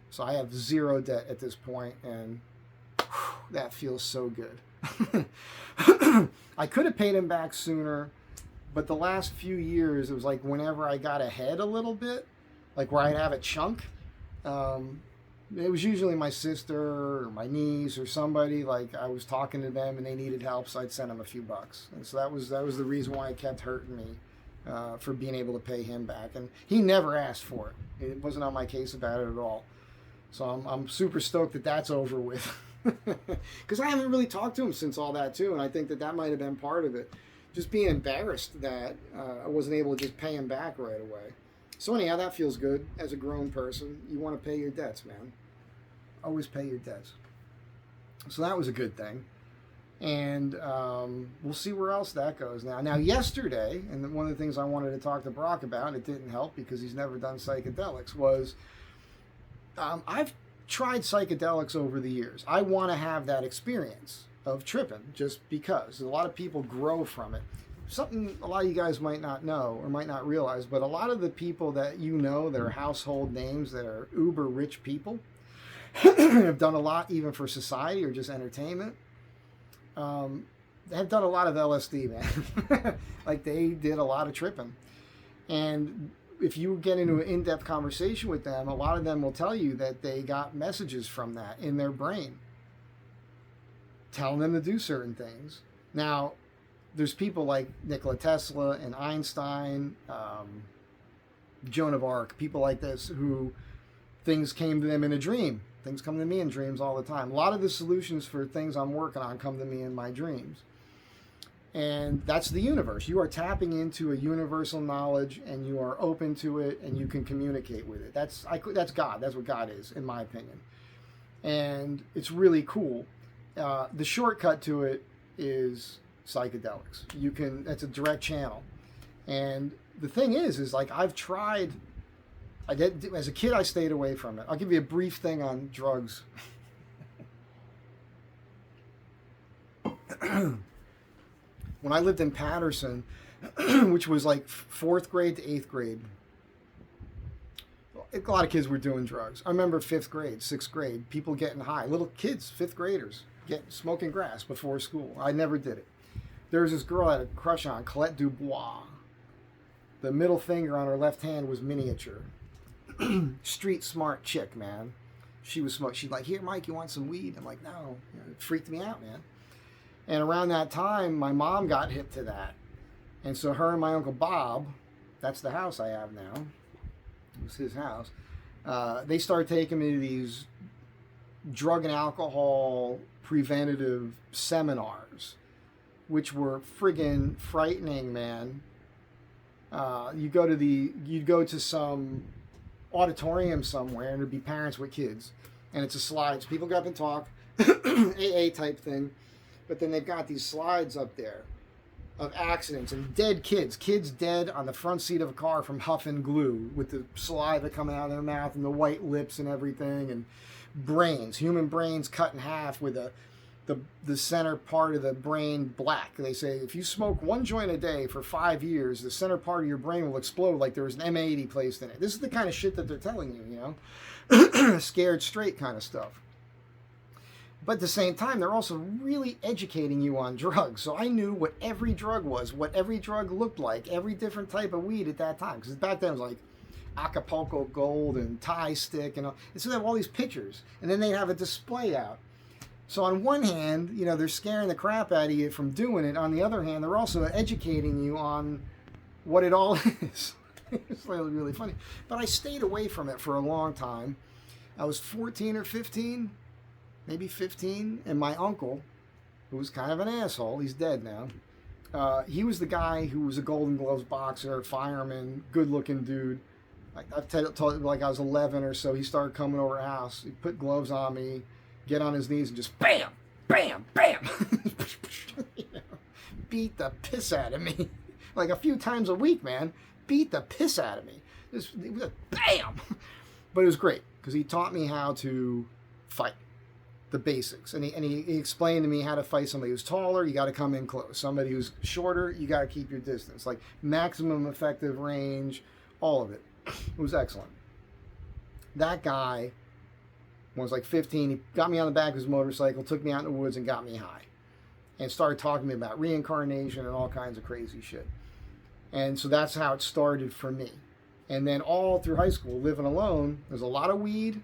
So I have zero debt at this point, and that feels so good. I could have paid him back sooner, but the last few years, it was like whenever I got ahead a little bit, like where I'd have a chunk, it was usually my sister or my niece or somebody, like I was talking to them and they needed help, so I'd send them a few bucks. And so that was the reason why it kept hurting me, for being able to pay him back. And he never asked for it. It wasn't on my case about it at all. So I'm super stoked that that's over with. Because I haven't really talked to him since all that too, and I think that might have been part of it. Just being embarrassed that I wasn't able to just pay him back right away. So anyhow, that feels good as a grown person. You want to pay your debts, man. Always pay your debts. So that was a good thing. And we'll see where else that goes now. Now, yesterday, and one of the things I wanted to talk to Brock about, and it didn't help because he's never done psychedelics, was I've tried psychedelics over the years. I want to have that experience of tripping just because. A lot of people grow from it. Something a lot of you guys might not know or might not realize, but a lot of the people that you know that are household names, that are uber rich people, have done a lot even for society or just entertainment, have done a lot of LSD, man. Like they did a lot of tripping. And if you get into an in-depth conversation with them, a lot of them will tell you that they got messages from that in their brain telling them to do certain things. Now, there's people like Nikola Tesla and Einstein, Joan of Arc, people like this who things came to them in a dream. Things come to me in dreams all the time. A lot of the solutions for things I'm working on come to me in my dreams. And that's the universe. You are tapping into a universal knowledge and you are open to it and you can communicate with it. That's God. That's what God is, in my opinion. And it's really cool. The shortcut to it is psychedelics. That's a direct channel. And the thing is like I've tried, as a kid I stayed away from it. I'll give you a brief thing on drugs. When I lived in Patterson, which was like 4th grade to 8th grade, a lot of kids were doing drugs. I remember 5th grade, 6th grade, people getting high. Little kids, 5th graders, smoking grass before school. I never did it. There was this girl I had a crush on, Colette Dubois. The middle finger on her left hand was miniature. Street smart chick, man. She was smoking. She's like, "Here, Mike, you want some weed?" I'm like, "No." It freaked me out, man. And around that time, my mom got hip to that. And so her and my Uncle Bob, that's the house I have now. It was his house. They started taking me to these drug and alcohol preventative seminars, which were friggin' frightening, man. You'd go to some auditorium somewhere and there'd be parents with kids. And it's a slides. People get up and talk, AA type thing. But then they've got these slides up there of accidents and dead kids dead on the front seat of a car from huffing glue with the saliva coming out of their mouth and the white lips and everything, and human brains cut in half with the center part of the brain black. They say if you smoke one joint a day for 5 years, the center part of your brain will explode like there was an M80 placed in it. This is the kind of shit that they're telling you, you know? Scared straight kind of stuff. But at the same time, they're also really educating you on drugs. So I knew what every drug was, what every drug looked like, every different type of weed at that time. Because back then it was like Acapulco Gold and Thai Stick and all. And so they have all these pictures. And then they have a display out. So on one hand, you know, they're scaring the crap out of you from doing it. On the other hand, they're also educating you on what it all is. It's really, really funny. But I stayed away from it for a long time. I was 14 or 15. Maybe 15, and my uncle, who was kind of an asshole, he's dead now, he was the guy who was a Golden Gloves boxer, fireman, good-looking dude. I've told you, like I was 11 or so, he started coming over our house. He put gloves on me, get on his knees, and just bam, bam, bam, you know, beat the piss out of me. Like a few times a week, man, beat the piss out of me. It was a bam! But it was great, because he taught me how to fight. The basics, and he explained to me how to fight somebody who's taller. You got to come in close. Somebody who's shorter, you got to keep your distance. Like maximum effective range, all of it. It was excellent. That guy When I was like 15, he got me on the back of his motorcycle, took me out in the woods, and got me high. And started talking to me about reincarnation and all kinds of crazy shit. And so that's how it started for me. And then all through high school, living alone, there's a lot of weed,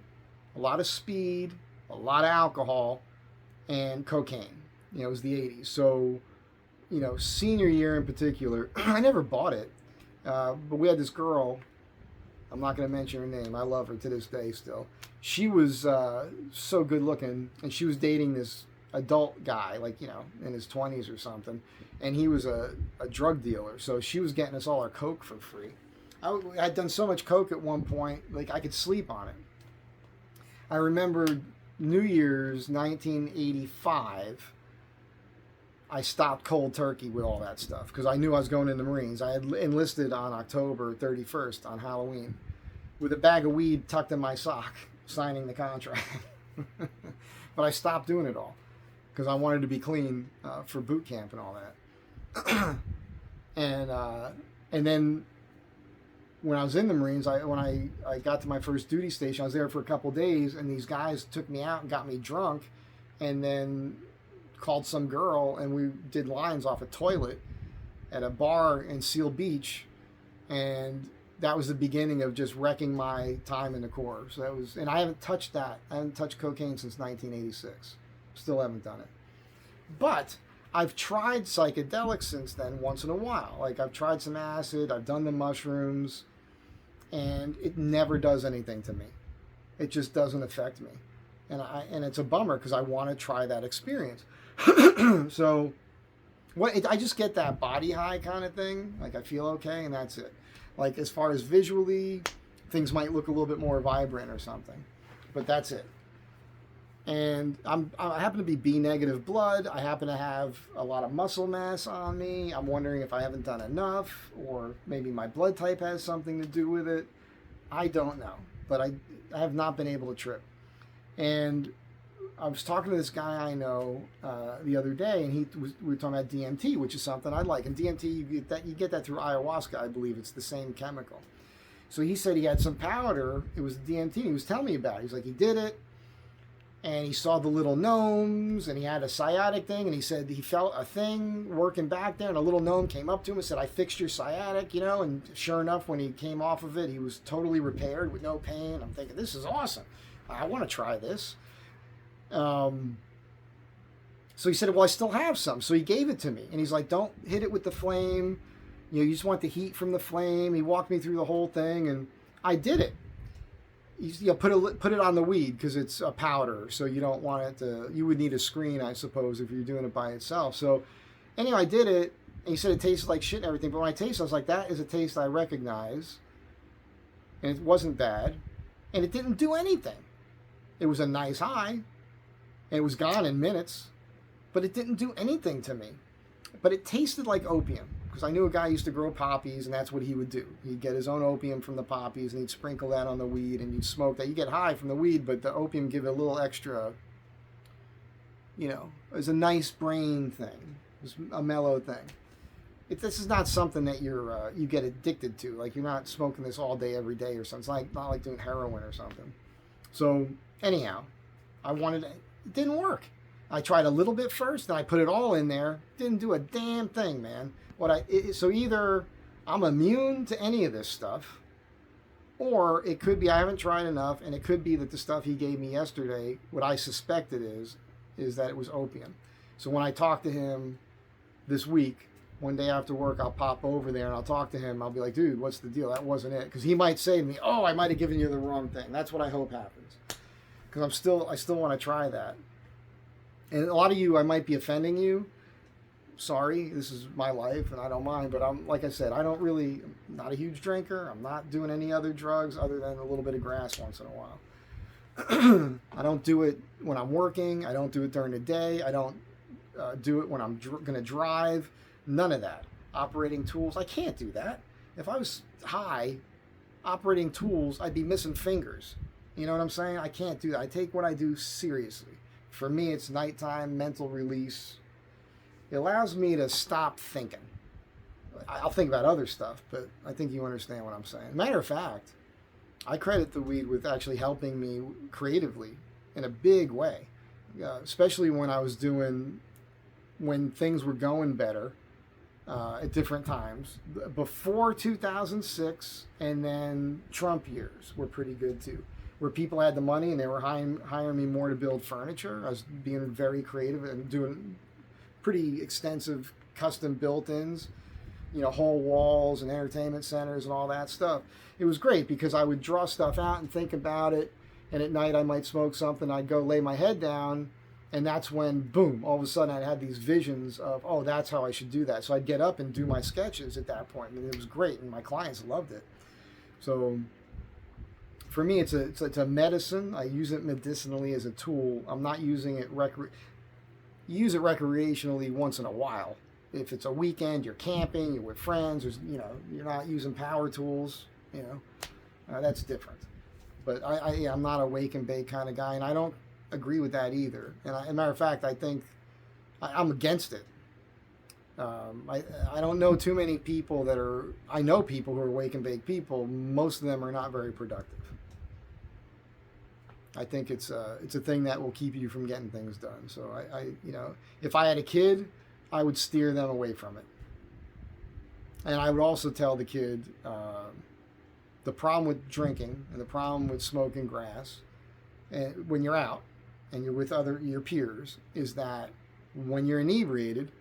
a lot of speed, a lot of alcohol, and cocaine. You know, it was the 80s. So, you know, senior year in particular, I never bought it. But we had this girl, I'm not going to mention her name. I love her to this day still. She was so good looking, and she was dating this adult guy, like, you know, in his 20s or something. And he was a drug dealer. So she was getting us all our coke for free. I'd done so much coke at one point, like I could sleep on it. I remember New Year's 1985, I stopped cold turkey with all that stuff because I knew I was going in the Marines. I had enlisted on October 31st on Halloween with a bag of weed tucked in my sock, signing the contract. But I stopped doing it all because I wanted to be clean for boot camp and all that. And then when I was in the Marines, when I got to my first duty station, I was there for a couple of days, and these guys took me out and got me drunk, and then called some girl, and we did lines off a toilet at a bar in Seal Beach, and that was the beginning of just wrecking my time in the Corps. So that was, and I haven't touched that. I haven't touched cocaine since 1986. Still haven't done it. But I've tried psychedelics since then once in a while. Like I've tried some acid, I've done the mushrooms, and it never does anything to me. It just doesn't affect me. And it's a bummer because I want to try that experience. So I just get that body high kind of thing. Like I feel okay and that's it. Like as far as visually, things might look a little bit more vibrant or something, but that's it. And I happen to be B negative blood. I happen to have a lot of muscle mass on me. I'm wondering if I haven't done enough, or maybe my blood type has something to do with it. I don't know, but I have not been able to trip. And I was talking to this guy I know the other day, and we were talking about DMT, which is something I like. And DMT, you get that through ayahuasca, I believe. It's the same chemical. So he said he had some powder. It was DMT. He was telling me about it. He's like, he did it, and he saw the little gnomes, and he had a sciatic thing, and he said he felt a thing working back there, and a little gnome came up to him and said, I fixed your sciatic, you know, and sure enough, when he came off of it, he was totally repaired with no pain. I'm thinking, this is awesome. I want to try this. So he said, well, I still have some. So he gave it to me, and he's like, don't hit it with the flame. You know, you just want the heat from the flame. He walked me through the whole thing, and I did it. You know, put it on the weed because it's a powder, so you don't want it to. You would need a screen, I suppose, if you're doing it by itself. So anyway, I did it, and he said it tasted like shit and everything. But when I tasted, I was like, that is a taste I recognize, and it wasn't bad, and it didn't do anything. It was a nice high, and it was gone in minutes, but it didn't do anything to me. But it tasted like opium. Because I knew a guy who used to grow poppies, and that's what he would do. He'd get his own opium from the poppies, and he'd sprinkle that on the weed, and you'd smoke that. You get high from the weed, but the opium give it a little extra, you know, it's a nice brain thing. It's a mellow thing. This is not something that you get addicted to. Like, you're not smoking this all day, every day or something. It's not like doing heroin or something. So, anyhow, it didn't work. I tried a little bit first, then I put it all in there. Didn't do a damn thing, man. So either I'm immune to any of this stuff, or it could be I haven't tried enough, and it could be that the stuff he gave me yesterday, what I suspect it is that it was opium. So when I talk to him this week, one day after work, I'll pop over there and I'll talk to him. I'll be like, dude, what's the deal? That wasn't it. Because he might say to me, oh, I might have given you the wrong thing. That's what I hope happens. Because I still want to try that. And a lot of you, I might be offending you. Sorry, this is my life and I don't mind, but I'm, like I said, I'm not a huge drinker. I'm not doing any other drugs other than a little bit of grass once in a while. I don't do it when I'm working. I don't do it during the day. I don't do it when I'm going to drive. None of that. Operating tools, I can't do that. If I was high operating tools, I'd be missing fingers. You know what I'm saying? I can't do that. I take what I do seriously. For me, it's nighttime, mental release. It allows me to stop thinking. I'll think about other stuff, but I think you understand what I'm saying. Matter of fact, I credit the weed with actually helping me creatively in a big way, especially when I was when things were going better at different times. Before 2006 and then Trump years were pretty good too, where people had the money and they were hiring me more to build furniture. I was being very creative and doing pretty extensive custom built-ins, whole walls and entertainment centers and all that stuff. It was great because I would draw stuff out and think about it, and at night I might smoke something, I'd go lay my head down, and that's when, boom, all of a sudden I had these visions of, oh, that's how I should do that. So I'd get up and do my sketches at that point, and it was great, and my clients loved it. So for me, it's a medicine. I use it medicinally as a tool. I'm not using it you use it recreationally once in a while. If it's a weekend, you're camping, you're with friends, you're not using power tools, that's different. But I'm not a wake and bake kind of guy, and I don't agree with that either. And as a matter of fact, I think I'm against it. I don't know too many people I know people who are wake and bake people. Most of them are not very productive. I think it's a thing that will keep you from getting things done. So if I had a kid, I would steer them away from it. And I would also tell the kid the problem with drinking and the problem with smoking grass, and when you're out and you're with your peers, is that when you're inebriated,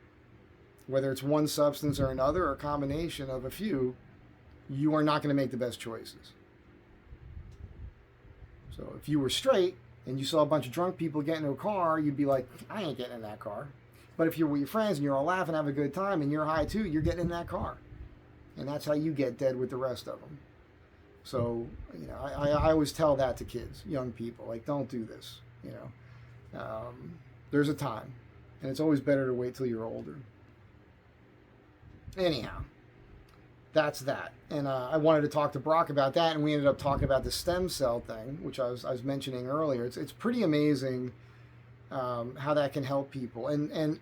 whether it's one substance or another or a combination of a few, you are not going to make the best choices. So if you were straight and you saw a bunch of drunk people get into a car, you'd be like, I ain't getting in that car. But if you're with your friends and you're all laughing, have a good time, and you're high too, you're getting in that car. And that's how you get dead with the rest of them. So, I always tell that to kids, young people, like, don't do this, There's a time, and it's always better to wait till you're older. Anyhow, that's that. And I wanted to talk to Brock about that, and we ended up talking about the stem cell thing, which I was mentioning earlier. It's pretty amazing how that can help people. And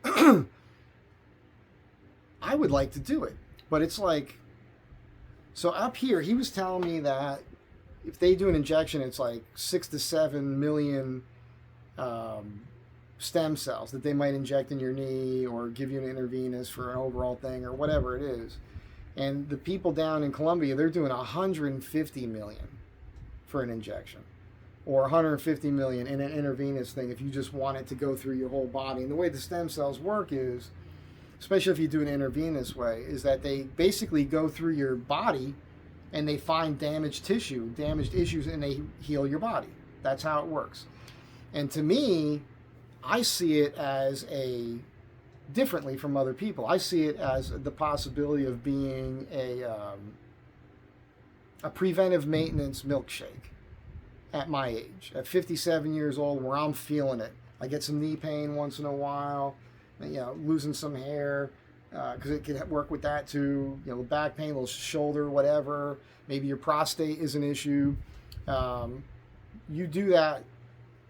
I would like to do it, but it's like, so up here, he was telling me that if they do an injection, it's like 6 to 7 million stem cells that they might inject in your knee or give you an intravenous for an overall thing or whatever it is. And the people down in Colombia, they're doing 150 million for an injection, or 150 million in an intravenous thing if you just want it to go through your whole body. And the way the stem cells work is, especially if you do an intravenous way, is that they basically go through your body and they find damaged tissue, damaged issues, and they heal your body. That's how it works. And to me, I see it as differently from other people. I see it as the possibility of being a preventive maintenance milkshake at my age, at 57 years old, where I'm feeling it. I get some knee pain once in a while, losing some hair, because it can work with that too. Back pain, little shoulder, whatever. Maybe your prostate is an issue. You do that,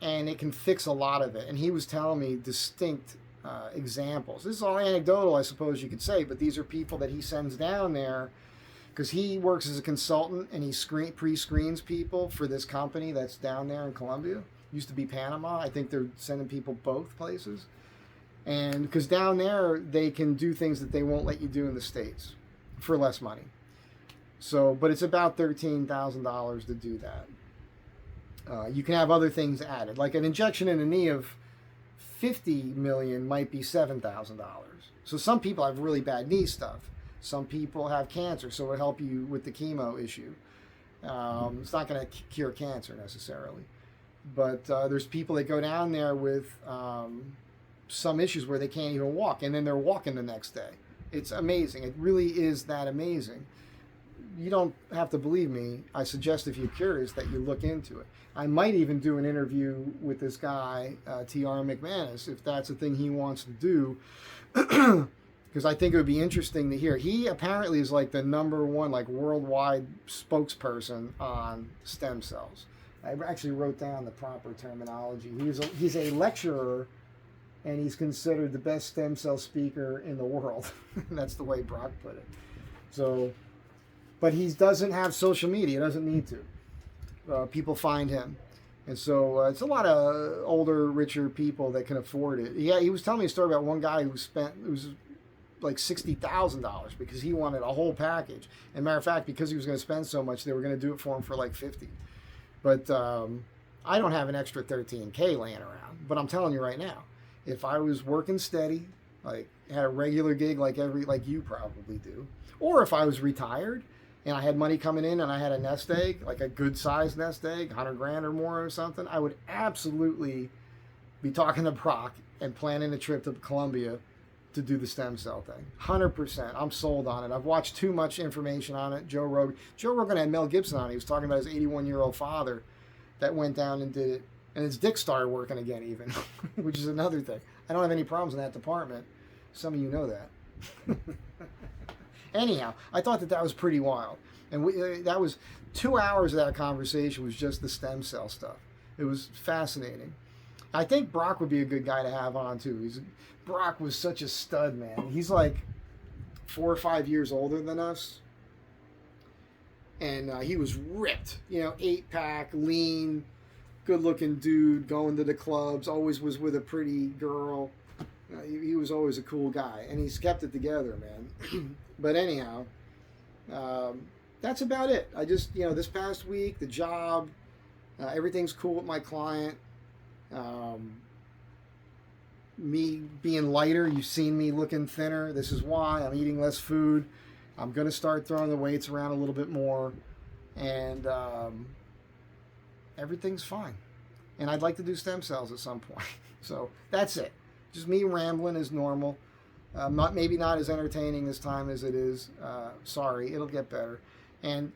and it can fix a lot of it. And he was telling me distinct examples. This is all anecdotal, I suppose you could say, but these are people that he sends down there because he works as a consultant, and he pre-screens people for this company that's down there in Colombia. Used to be Panama. I think they're sending people both places. And because down there, they can do things that they won't let you do in the States for less money. So, but it's about $13,000 to do that. You can have other things added, like an injection in the knee of 50 million might be $7,000. So some people have really bad knee stuff. Some people have cancer, so it'll help you with the chemo issue. It's not going to cure cancer necessarily. But there's people that go down there with some issues where they can't even walk, and then they're walking the next day. It's amazing. It really is that amazing. You don't have to believe me. I suggest, if you're curious, that you look into it. I might even do an interview with this guy, T.R. McManus, if that's a thing he wants to do, because I think it would be interesting to hear. He apparently is like the #1 worldwide spokesperson on stem cells. I actually wrote down the proper terminology. He's a lecturer, and he's considered the best stem cell speaker in the world. That's the way Brock put it. So, but he doesn't have social media. He doesn't need to. People find him. And so it's a lot of older, richer people that can afford it. Yeah, he was telling me a story about one guy who was like $60,000 because he wanted a whole package. And matter of fact, because he was going to spend so much, they were going to do it for him for like 50. But I don't have an extra 13K laying around. But I'm telling you right now, if I was working steady, like had a regular gig like you probably do, or if I was retired and I had money coming in and I had a nest egg, like a good sized nest egg, 100 grand or more or something, I would absolutely be talking to Brock and planning a trip to Colombia to do the stem cell thing. 100%. I'm sold on it. I've watched too much information on it. Joe Rogan had Mel Gibson on. He was talking about his 81-year-old father that went down and did it. And his dick started working again even, which is another thing. I don't have any problems in that department. Some of you know that. Anyhow, I thought that was pretty wild. And that was 2 hours of that conversation was just the stem cell stuff. It was fascinating. I think Brock would be a good guy to have on too. Brock was such a stud, man. He's like 4 or 5 years older than us. And he was ripped, 8-pack, lean, good-looking dude, going to the clubs, always was with a pretty girl. He was always a cool guy, and he's kept it together, man. But anyhow, that's about it. I just, this past week, the job, everything's cool with my client. Me being lighter, you've seen me looking thinner. This is why I'm eating less food. I'm going to start throwing the weights around a little bit more, and everything's fine. And I'd like to do stem cells at some point. So that's it. Just me rambling as normal. Maybe not as entertaining this time as it is. Sorry, it'll get better. And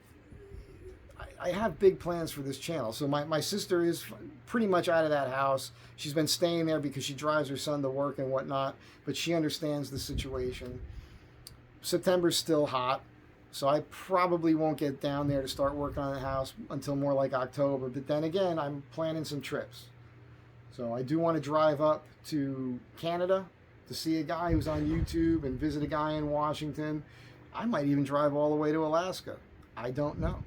I have big plans for this channel. So my sister is pretty much out of that house. She's been staying there because she drives her son to work and whatnot, but she understands the situation. September's still hot, so I probably won't get down there to start working on the house until more like October. But then again, I'm planning some trips. So I do want to drive up to Canada to see a guy who's on YouTube and visit a guy in Washington. I might even drive all the way to Alaska. I don't know.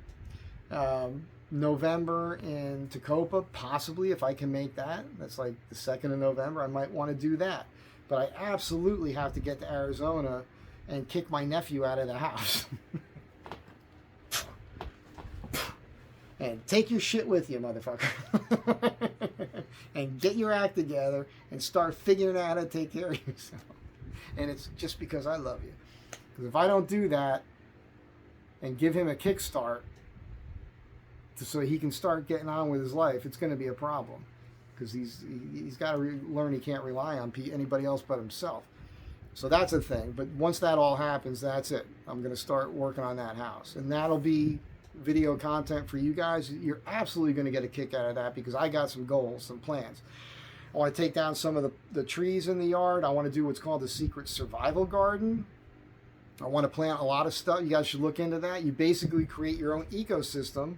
November in Tacoma, possibly, if I can make that. That's like the 2nd of November. I might want to do that. But I absolutely have to get to Arizona and kick my nephew out of the house. And take your shit with you, motherfucker. And get your act together and start figuring out how to take care of yourself. And it's just because I love you. Because if I don't do that and give him a kickstart so he can start getting on with his life, it's going to be a problem. Because he's got to learn he can't rely on anybody else but himself. So that's a thing. But once that all happens, that's it. I'm going to start working on that house. And that'll be video content for you guys. You're absolutely going to get a kick out of that because I got some goals, some plans. I want to take down some of the trees in the yard. I want to do what's called the secret survival garden. I want to plant a lot of stuff. You guys should look into that. You basically create your own ecosystem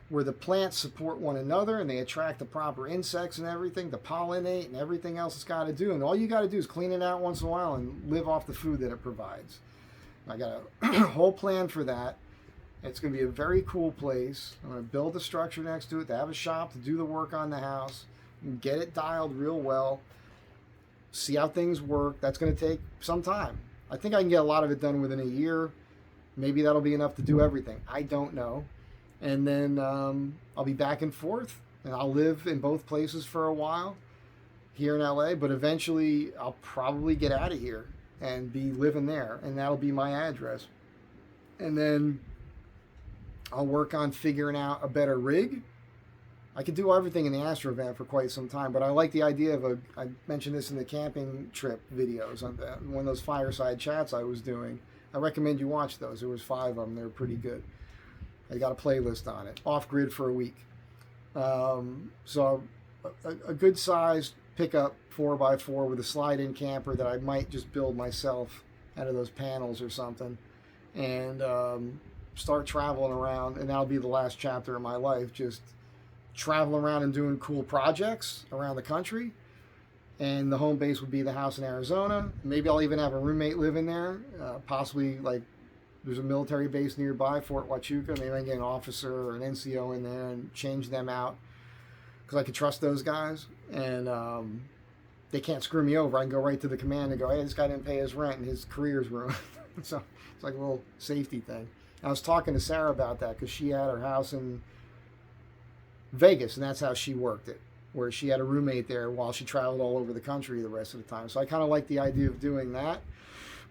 where the plants support one another and they attract the proper insects and everything to pollinate and everything else it's got to do. And all you got to do is clean it out once in a while and live off the food that it provides. I got a whole plan for that. It's going to be a very cool place. I'm going to build a structure next to it to have a shop to do the work on the house and get it dialed real well. See how things work. That's going to take some time. I think I can get a lot of it done within a year. Maybe that'll be enough to do everything. I don't know. And then I'll be back and forth, and I'll live in both places for a while here in LA, but eventually I'll probably get out of here and be living there, and that'll be my address. And then I'll work on figuring out a better rig. I could do everything in the Astro van for quite some time, but I like the idea of I mentioned this in the camping trip videos, on one of those fireside chats I was doing. I recommend you watch those. There was 5 of them. They were pretty good. I got a playlist on it. Off-grid for a week. So a good-sized pickup 4x4 with a slide-in camper that I might just build myself out of those panels or something. And start traveling around. And that'll be the last chapter of my life. Just traveling around and doing cool projects around the country. And the home base would be the house in Arizona. Maybe I'll even have a roommate living there. Possibly like there's a military base nearby, Fort Huachuca. Maybe I can get an officer or an NCO in there and change them out. because I could trust those guys, and they can't screw me over. I can go right to the command and go, hey, this guy didn't pay his rent and his career's ruined. So it's like a little safety thing. I was talking to Sarah about that because she had her house in Vegas, and that's how she worked it, where she had a roommate there while she traveled all over the country the rest of the time. So I kind of like the idea of doing that.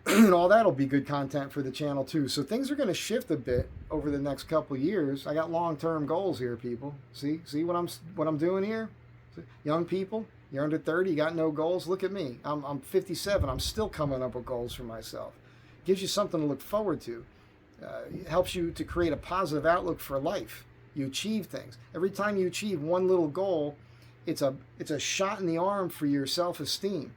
And all that'll be good content for the channel too. So things are going to shift a bit over the next couple of years. I got long-term goals here, people. See what I'm doing here? Young people, you're under 30, you got no goals. Look at me. I'm 57. I'm still coming up with goals for myself. Gives you something to look forward to. It helps you to create a positive outlook for life. You achieve things. Every time you achieve one little goal, it's a shot in the arm for your self-esteem,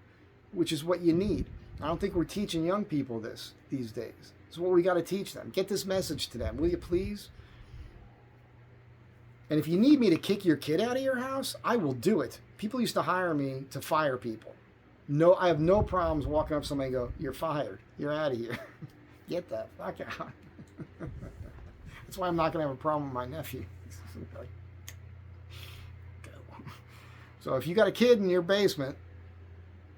which is what you need. I don't think we're teaching young people this these days. It's what we got to teach them. Get this message to them, will you please? And if you need me to kick your kid out of your house, I will do it. People used to hire me to fire people. No, I have no problems walking up to somebody and go, you're fired. You're out of here. Get the fuck out. That's why I'm not going to have a problem with my nephew. So if you got a kid in your basement,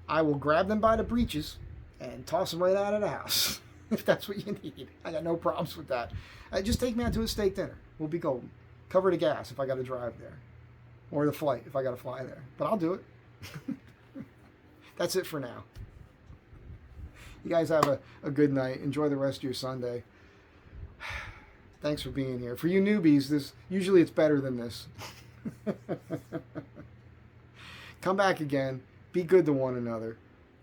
I will grab them by the breeches and toss them right out of the house. If that's what you need. I got no problems with that. Just take me out to a steak dinner. We'll be golden. Cover the gas if I got to drive there. Or the flight if I got to fly there. But I'll do it. That's it for now. You guys have a good night. Enjoy the rest of your Sunday. Thanks for being here. For you newbies, usually it's better than this. Come back again. Be good to one another.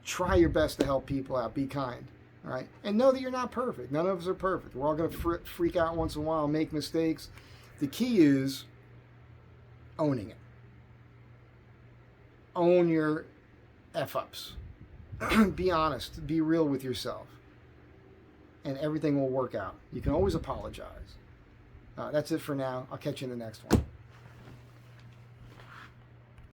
Try your best to help people out. Be kind. All right? And know that you're not perfect. None of us are perfect. We're all going to freak out once in a while, make mistakes. The key is owning it. Own your F-ups. Be honest. Be real with yourself. And everything will work out. You can always apologize. That's it for now. I'll catch you in the next one.